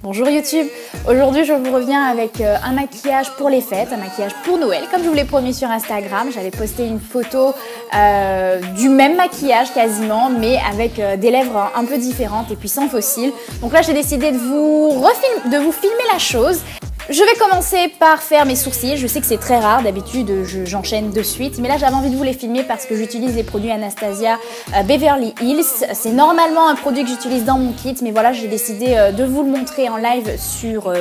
Bonjour YouTube, aujourd'hui je vous reviens avec un maquillage pour les fêtes, un maquillage pour Noël. Comme je vous l'ai promis sur Instagram, j'avais posté une photo du même maquillage quasiment, mais avec des lèvres un peu différentes et puis sans faux cils. Donc là j'ai décidé de vous filmer la chose. Je vais commencer par faire mes sourcils. Je sais que c'est très rare, d'habitude j'enchaîne de suite, mais là j'avais envie de vous les filmer parce que j'utilise les produits Anastasia Beverly Hills. C'est normalement un produit que j'utilise dans mon kit, mais voilà, j'ai décidé de vous le montrer en live sur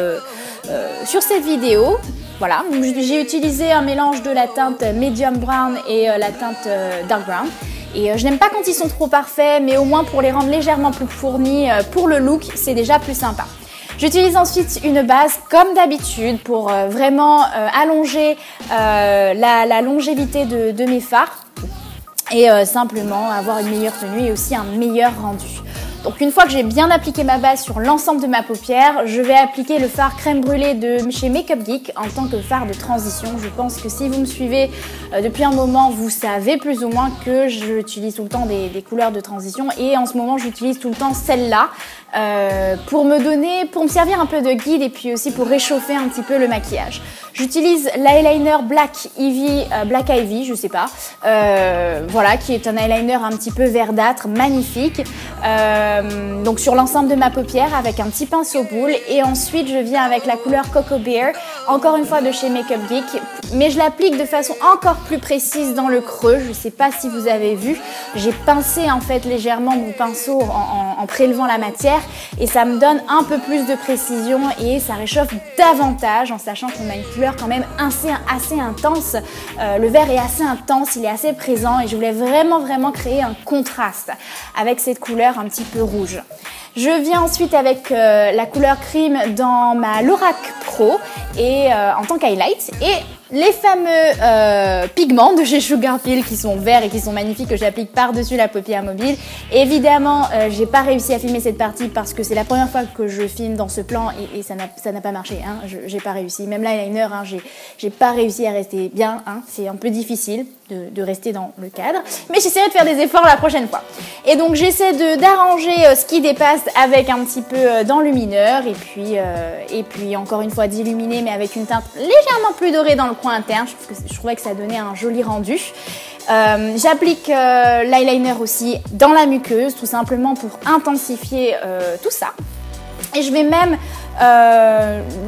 cette vidéo. Voilà, j'ai utilisé un mélange de la teinte medium brown et la teinte dark brown. Et je n'aime pas quand ils sont trop parfaits, mais au moins pour les rendre légèrement plus fournis, pour le look, c'est déjà plus sympa. J'utilise ensuite une base comme d'habitude pour vraiment allonger la longévité de mes fards et simplement avoir une meilleure tenue et aussi un meilleur rendu. Donc une fois que j'ai bien appliqué ma base sur l'ensemble de ma paupière, je vais appliquer le fard crème brûlée de chez Makeup Geek en tant que fard de transition. Je pense que si vous me suivez depuis un moment, vous savez plus ou moins que j'utilise tout le temps des couleurs de transition et en ce moment j'utilise tout le temps celle-là pour me servir un peu de guide et puis aussi pour réchauffer un petit peu le maquillage. J'utilise l'eyeliner Black Ivy, je sais pas, voilà, qui est un eyeliner un petit peu verdâtre, magnifique. Donc sur l'ensemble de ma paupière avec un petit pinceau boule et ensuite je viens avec la couleur Cocoa Bear, encore une fois de chez Makeup Geek, mais je l'applique de façon encore plus précise dans le creux. Je sais pas si vous avez vu, j'ai pincé en fait légèrement mon pinceau en prélevant la matière et ça me donne un peu plus de précision et ça réchauffe davantage en sachant qu'on a une couleur quand même assez intense. Le vert est assez intense, il est assez présent et je voulais vraiment créer un contraste avec cette couleur un petit peu rouge. Je viens ensuite avec la couleur crime dans ma Lorac Pro et en tant qu'highlight et les fameux pigments de chez Sugarpill qui sont verts et qui sont magnifiques que j'applique par-dessus la paupière mobile. Évidemment, j'ai pas réussi à filmer cette partie parce que c'est la première fois que je filme dans ce plan et ça n'a pas marché. Hein. J'ai pas réussi. Même l'eyeliner, hein, j'ai pas réussi à rester bien. Hein. C'est un peu difficile de rester dans le cadre. Mais j'essaierai de faire des efforts la prochaine fois. Et donc j'essaie d'arranger ce qui dépasse avec un petit peu d'enlumineur et puis encore une fois d'illuminer mais avec une teinte légèrement plus dorée dans le coin interne. Je trouvais que ça donnait un joli rendu. J'applique l'eyeliner aussi dans la muqueuse tout simplement pour intensifier tout ça. Et je vais même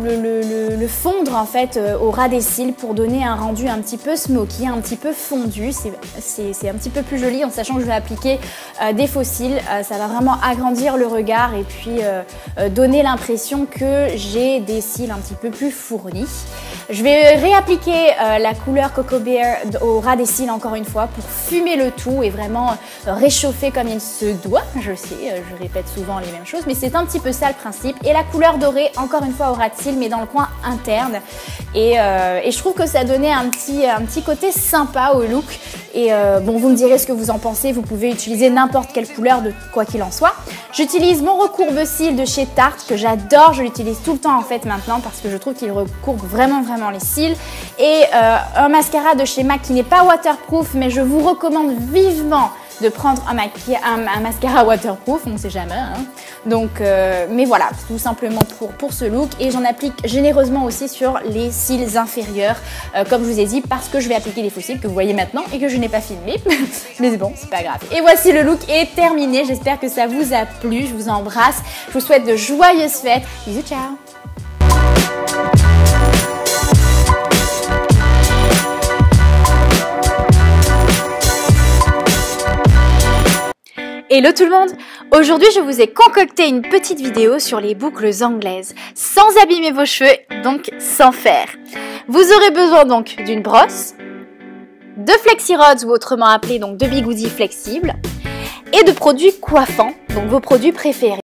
le fondre en fait au ras des cils pour donner un rendu un petit peu smoky, un petit peu fondu. C'est un petit peu plus joli en sachant que je vais appliquer des faux cils. Ça va vraiment agrandir le regard et puis donner l'impression que j'ai des cils un petit peu plus fournis. Je vais réappliquer la couleur Cocoa Bear au ras des cils encore une fois pour fumer le tout et vraiment réchauffer comme il se doit. Je sais, je répète souvent les mêmes choses, mais c'est un petit peu ça le principe. Et la couleur dorée encore une fois au ras de cils mais dans le coin interne. Et je trouve que ça donnait un petit côté sympa au look. Et bon, vous me direz ce que vous en pensez. Vous pouvez utiliser n'importe quelle couleur de quoi qu'il en soit. J'utilise mon recourbe-cils de chez Tarte que j'adore. Je l'utilise tout le temps en fait maintenant parce que je trouve qu'il recourbe vraiment les cils. Et un mascara de chez MAC qui n'est pas waterproof, mais je vous recommande vivement de prendre un mascara waterproof, on ne sait jamais. Hein. Donc, mais voilà, tout simplement pour ce look. Et j'en applique généreusement aussi sur les cils inférieurs, comme je vous ai dit, parce que je vais appliquer les faux cils que vous voyez maintenant et que je n'ai pas filmé. Mais bon, c'est pas grave. Et voici, le look est terminé. J'espère que ça vous a plu. Je vous embrasse. Je vous souhaite de joyeuses fêtes. Bisous, ciao. Hello tout le monde! Aujourd'hui je vous ai concocté une petite vidéo sur les boucles anglaises, sans abîmer vos cheveux, donc sans faire. Vous aurez besoin donc d'une brosse, de flexi rods ou autrement appelé donc de bigoudis flexibles, et de produits coiffants, donc vos produits préférés.